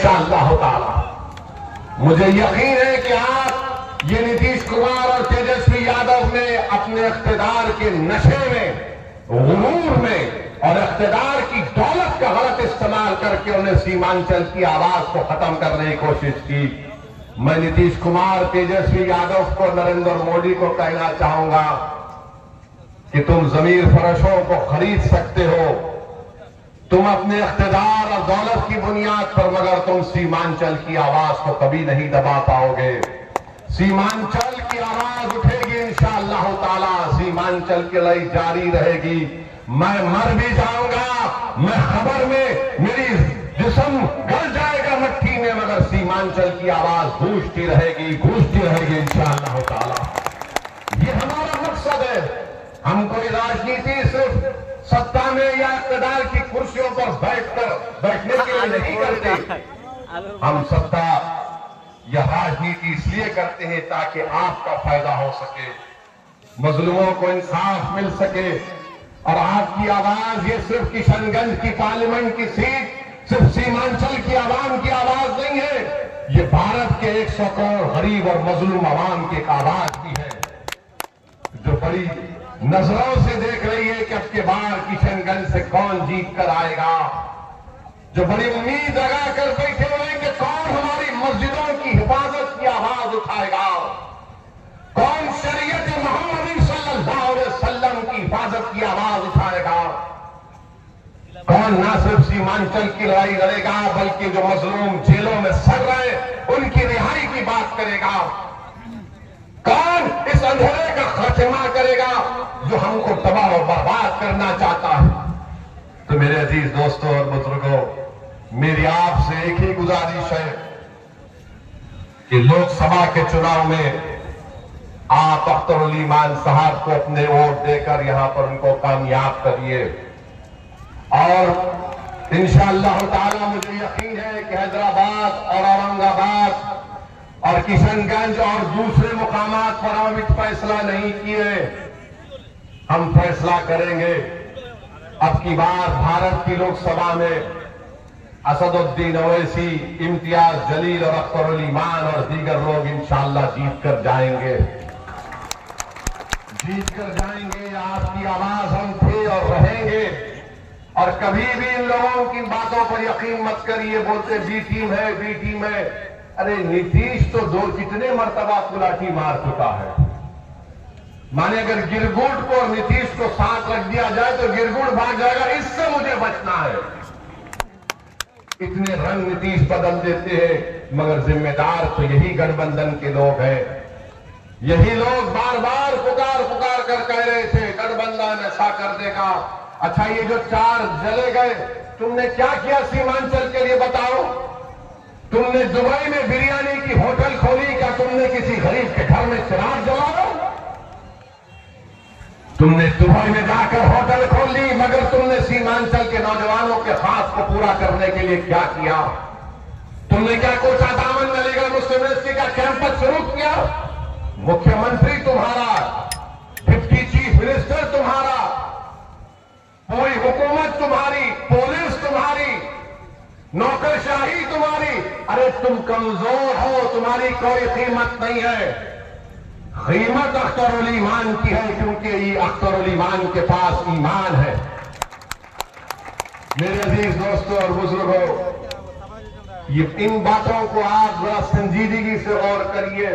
इंशाअल्लाह ताला। मुझे यकीन है कि आप ये नीतीश कुमार और तेजस्वी यादव ने अपने इख्तिदार के नशे में, गुरूर में और इख्तिदार की दौलत का गलत इस्तेमाल करके उन्हें सीमांचल की आवाज को खत्म करने की कोशिश की। मैं नीतीश कुमार, तेजस्वी यादव को, नरेंद्र मोदी को कहना चाहूंगा कि तुम जमीर फरोशों को खरीद सकते हो, तुम अपने इख्तिदार और दौलत की बुनियाद पर, मगर तुम सीमांचल की आवाज को कभी नहीं दबा पाओगे। सीमांचल की आवाज उठेगी इंशाअल्लाह ताला, सीमांचल की लड़ाई जारी रहेगी। मैं मर भी जाऊंगा, मैं खबर में, मेरी जिस्म गल जाएगा मट्टी में, मगर सीमांचल की आवाज गूंजती रहेगी इंशाअल्लाह ताला। ये हमारा मकसद है। हम कोई राजनीति सिर्फ सत्ता में या इक़्तिदार की कुर्सियों पर बैठने के लिए नहीं करते। हम सत्ता या राजनीति इसलिए करते हैं ताकि आपका फायदा हो सके, मजलूमों को इंसाफ मिल सके। और आपकी आवाज ये सिर्फ किशनगंज की पार्लियामेंट की सीट, सिर्फ सीमांचल की आवाम की आवाज नहीं है, ये भारत के 100 करोड़ गरीब और मजलूम आवाम की एक आवाज भी है, जो बड़ी नजरों से देख रही है कि अब के बार किशनगंज से कौन जीत कर आएगा, जो बड़ी उम्मीद लगा कर बैठे हुए कि कौन हमारी मस्जिदों की हिफाजत की आवाज उठाएगा, कौन शरीयत मोहम्मदी सल्लल्लाहु अलैहि वसल्लम की हिफाजत की आवाज उठाएगा, कौन ना सिर्फ सीमांचल की लड़ाई लड़ेगा बल्कि जो मजलूम जेलों में सड़ रहे उनकी रिहाई की बात करेगा, कौन इस अंधेरे का खात्मा करेगा जो हमको तबाह और बर्बाद करना चाहता है। तो मेरे अजीज दोस्तों और बुजुर्गों, मेरी आपसे एक ही गुजारिश है कि लोकसभा के चुनाव में आप अख्तरुल ईमान साहब को अपने वोट देकर यहां पर उनको कामयाब करिए। और इंशाअल्लाह ताला मुझे यकीन है कि हैदराबाद और औरंगाबाद और किशनगंज और दूसरे मुकामात पर हम अभी फैसला नहीं किए, हम फैसला करेंगे। अब की बार भारत की लोकसभा में असदुद्दीन ओवैसी, इम्तियाज जलील और अख्तरुल ईमान और दीगर लोग इंशाअल्लाह जीत कर जाएंगे। आपकी आवाज हम थे और रहेंगे। और कभी भी इन लोगों की बातों पर यकीन मत करिए, बोलते बी टीम है, बी टीम है। अरे नीतीश तो कितने मर्तबा कुलाठी मार चुका है। माने अगर गिरगुट को और नीतीश को साथ रख दिया जाए तो गिरगुट भाग जाएगा, इससे मुझे बचना है। इतने रंग नीतीश बदल देते हैं, मगर जिम्मेदार तो यही गठबंधन के लोग हैं। यही लोग बार बार पुकार कर कह रहे थे गठबंधन ऐसा कर देगा। अच्छा, ये जो 4 जले गए, तुमने क्या किया सीमांचल के लिए बताओ? तुमने दुबई में बिरयानी की होटल खोली, क्या तुमने किसी गरीब के घर में चिराग जलाया? तुमने दुबई में जाकर होटल खोल ली, मगर तुमने सीमांचल के नौजवानों के ख्वाब को पूरा करने के लिए क्या किया? तुमने क्या कोटा दामन में लेकर मुस्लिम यूनिवर्सिटी का कैंपस शुरू किया? मुख्यमंत्री तुम्हारा, डिप्टी चीफ मिनिस्टर तुम्हारा, पूरी हुकूमत तुम्हारी, पुलिस तुम्हारी, नौकरशाही तुम्हारी। अरे तुम कमजोर हो, तुम्हारी कोई कीमत नहीं है। कीमत अख्तरुल ईमान की है, क्योंकि ये अख्तरुल ईमान के पास ईमान है। मेरे अजीज दोस्तों और बुजुर्गों, ये इन बातों को आप बड़ा संजीदगी से गौर करिए।